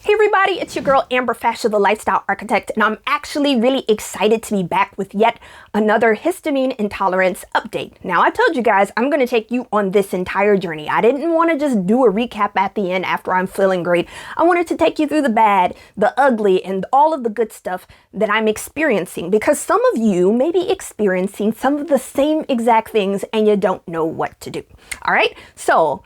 Hey everybody, it's your girl Amber Fascia, the Lifestyle Architect, and I'm actually really excited to be back with yet another histamine intolerance update. Now, I told you guys I'm going to take you on this entire journey. I didn't want to just do a recap at the end after I'm feeling great. I wanted to take you through the bad, the ugly, and all of the good stuff that I'm experiencing, because some of you may be experiencing some of the same exact things and you don't know what to do. All right, so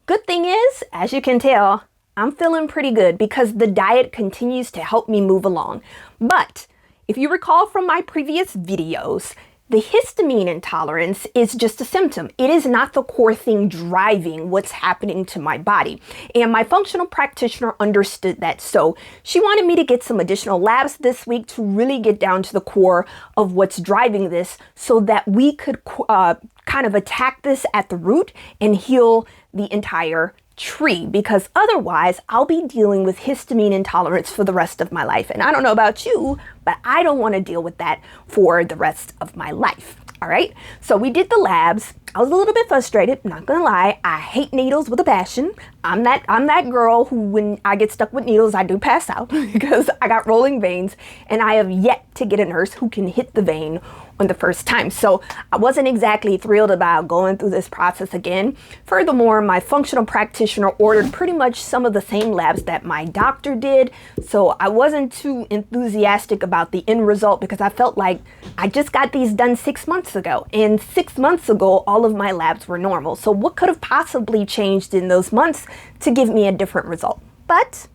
good thing is, as you can tell, I'm feeling pretty good because the diet continues to help me move along. But if you recall from my previous videos, the histamine intolerance is just a symptom. It is not the core thing driving what's happening to my body. And my functional practitioner understood that. So she wanted me to get some additional labs this week to really get down to the core of what's driving this so that we could kind of attack this at the root and heal the entire tree, because otherwise I'll be dealing with histamine intolerance for the rest of my life. And I don't know about you, but I don't want to deal with that for the rest of my life. All right, so we did the labs. I was a little bit frustrated, not gonna lie. I hate needles with a passion. I'm that girl who, when I get stuck with needles, I do pass out because I got rolling veins, and I have yet to get a nurse who can hit the vein on the first time. So I wasn't exactly thrilled about going through this process again. Furthermore, my functional practitioner ordered pretty much some of the same labs that my doctor did. So I wasn't too enthusiastic about the end result because I felt like I just got these done 6 months ago. And 6 months ago, all of my labs were normal. So what could have possibly changed in those months to give me a different result? But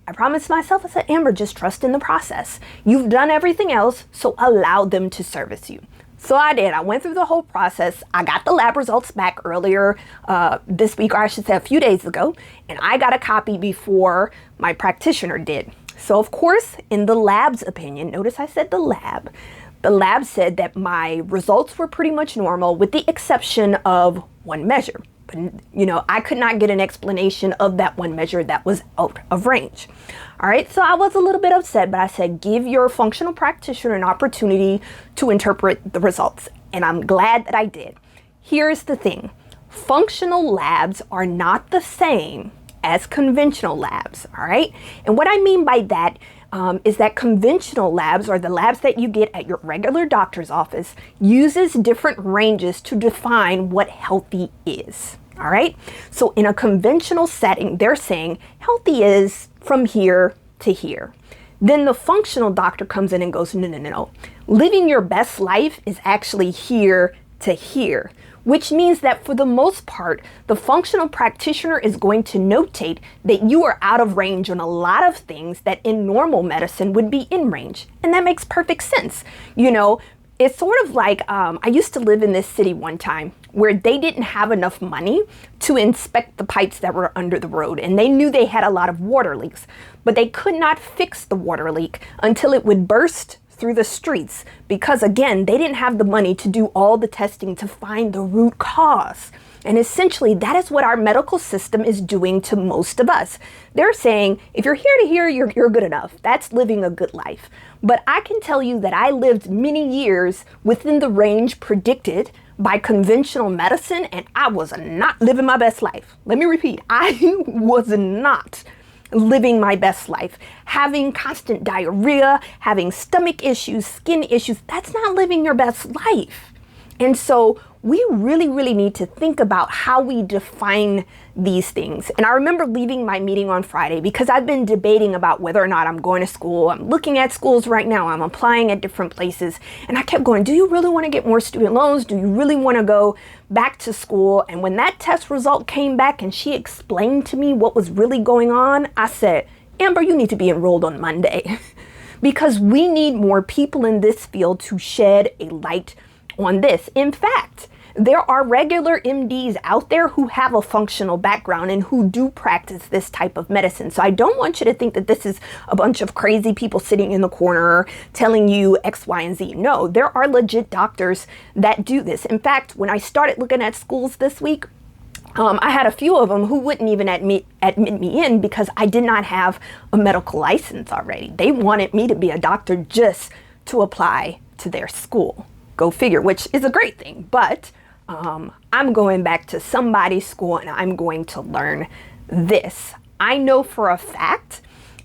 I promised myself, I said, Amber, just trust in the process. You've done everything else, so allow them to service you. So I did. I went through the whole process. I got the lab results back earlier this week, or I should say a few days ago, and I got a copy before my practitioner did. So of course, in the lab's opinion, notice I said the lab said that my results were pretty much normal with the exception of one measure. But, you know, I could not get an explanation of that one measure that was out of range. All right, so I was a little bit upset, but I said, give your functional practitioner an opportunity to interpret the results. And I'm glad that I did. Here's the thing. Functional labs are not the same as conventional labs, all right? And what I mean by that is that conventional labs, or the labs that you get at your regular doctor's office, uses different ranges to define what healthy is. All right. So in a conventional setting, they're saying healthy is from here to here. Then the functional doctor comes in and goes, no. Living your best life is actually here to here, which means that for the most part, the functional practitioner is going to notate that you are out of range on a lot of things that in normal medicine would be in range. And that makes perfect sense. You know, it's sort of like, I used to live in this city one time where they didn't have enough money to inspect the pipes that were under the road. And they knew they had a lot of water leaks, but they could not fix the water leak until it would burst through the streets, because again, they didn't have the money to do all the testing to find the root cause. And essentially, that is what our medical system is doing to most of us. They're saying, if you're here to here, you're good enough. That's living a good life. But I can tell you that I lived many years within the range predicted by conventional medicine, and I was not living my best life. Let me repeat, I was not living my best life. Having constant diarrhea, having stomach issues, skin issues, that's not living your best life. And so we really need to think about how we define these things. And I remember leaving my meeting on Friday because I've been debating about whether or not I'm going to school. I'm looking at schools right now. I'm applying at different places. And I kept going, do you really want to get more student loans? Do you really want to go back to school? And when that test result came back and she explained to me what was really going on, I said, Amber, you need to be enrolled on Monday because we need more people in this field to shed a light on this. In fact, there are regular MDs out there who have a functional background and who do practice this type of medicine. So I don't want you to think that this is a bunch of crazy people sitting in the corner telling you X, Y, and Z. No, there are legit doctors that do this. In fact, when I started looking at schools this week, I had a few of them who wouldn't even admit me in because I did not have a medical license already. They wanted me to be a doctor just to apply to their school. Go figure, which is a great thing. But I'm going back to somebody's school and I'm going to learn this. I know for a fact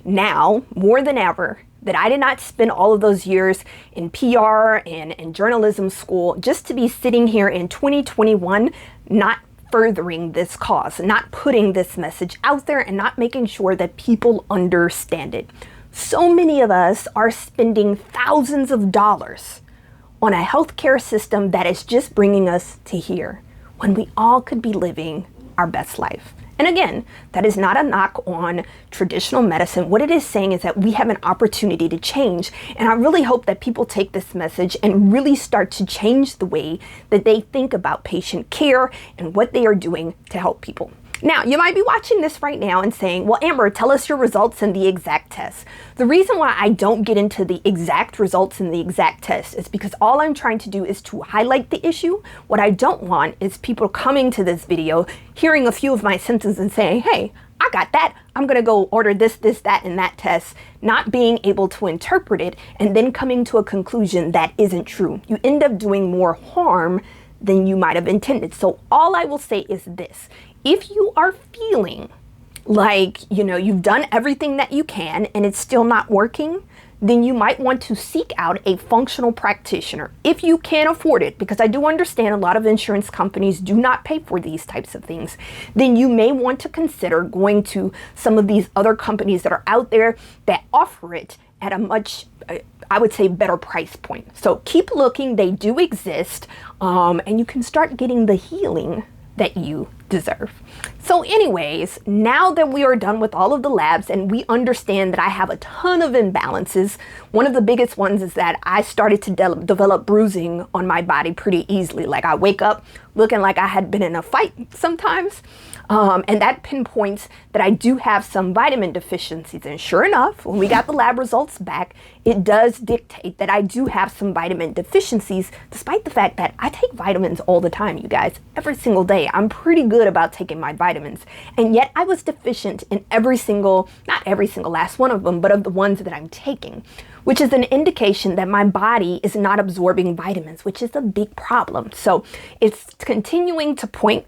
now more than ever that I did not spend all of those years in PR and journalism school just to be sitting here in 2021 not furthering this cause, not putting this message out there, and not making sure that people understand it. So many of us are spending thousands of dollars on a healthcare system that is just bringing us to here when we all could be living our best life. And again, that is not a knock on traditional medicine. What it is saying is that we have an opportunity to change. And I really hope that people take this message and really start to change the way that they think about patient care and what they are doing to help people. Now, you might be watching this right now and saying, well, Amber, tell us your results in the exact test. The reason why I don't get into the exact results in the exact test is because all I'm trying to do is to highlight the issue. What I don't want is people coming to this video, hearing a few of my symptoms and saying, hey, I got that. I'm going to go order this, that, and that test, not being able to interpret it and then coming to a conclusion that isn't true. You end up doing more harm than you might have intended. So all I will say is this. If you are feeling like, you've done everything that you can and it's still not working, then you might want to seek out a functional practitioner if you can afford it, because I do understand a lot of insurance companies do not pay for these types of things. Then you may want to consider going to some of these other companies that are out there that offer it at a much, I would say, better price point. So keep looking, they do exist, and you can start getting the healing that you deserve. So anyways, now that we are done with all of the labs and we understand that I have a ton of imbalances, one of the biggest ones is that I started to develop bruising on my body pretty easily. Like I wake up looking like I had been in a fight sometimes. And that pinpoints that I do have some vitamin deficiencies. And sure enough, when we got the lab results back, it does dictate that I do have some vitamin deficiencies, despite the fact that I take vitamins all the time, you guys, every single day. I'm pretty good about taking my vitamins. And yet I was deficient in not every single last one of them, but of the ones that I'm taking, which is an indication that my body is not absorbing vitamins, which is a big problem. So it's continuing to point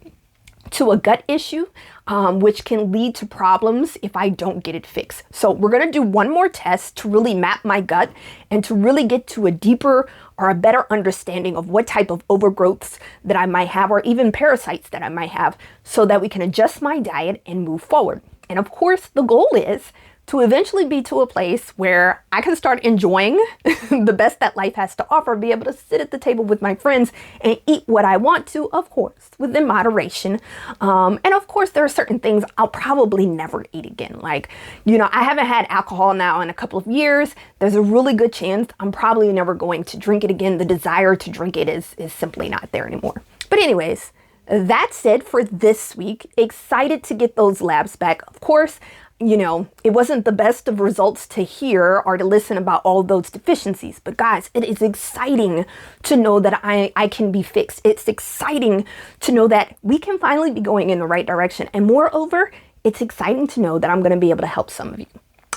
to a gut issue, which can lead to problems if I don't get it fixed. So we're going to do one more test to really map my gut and to really get to a deeper or a better understanding of what type of overgrowths that I might have, or even parasites that I might have, so that we can adjust my diet and move forward. And of course, the goal is to eventually be to a place where I can start enjoying the best that life has to offer, be able to sit at the table with my friends and eat what I want to, of course, within moderation. And of course, there are certain things I'll probably never eat again. Like, I haven't had alcohol now in a couple of years. There's a really good chance I'm probably never going to drink it again. The desire to drink it is simply not there anymore. But anyways, that's it for this week. Excited to get those labs back. Of course, it wasn't the best of results to hear or to listen about all those deficiencies. But guys, it is exciting to know that I can be fixed. It's exciting to know that we can finally be going in the right direction. And moreover, it's exciting to know that I'm going to be able to help some of you.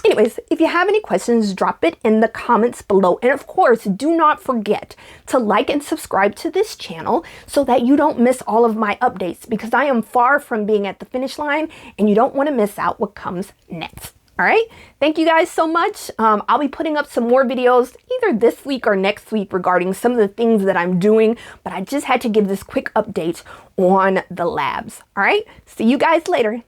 Anyways, if you have any questions, drop it in the comments below. And of course, do not forget to like and subscribe to this channel so that you don't miss all of my updates, because I am far from being at the finish line and you don't want to miss out what comes next. All right. Thank you guys so much. I'll be putting up some more videos either this week or next week regarding some of the things that I'm doing, but I just had to give this quick update on the labs. All right. See you guys later.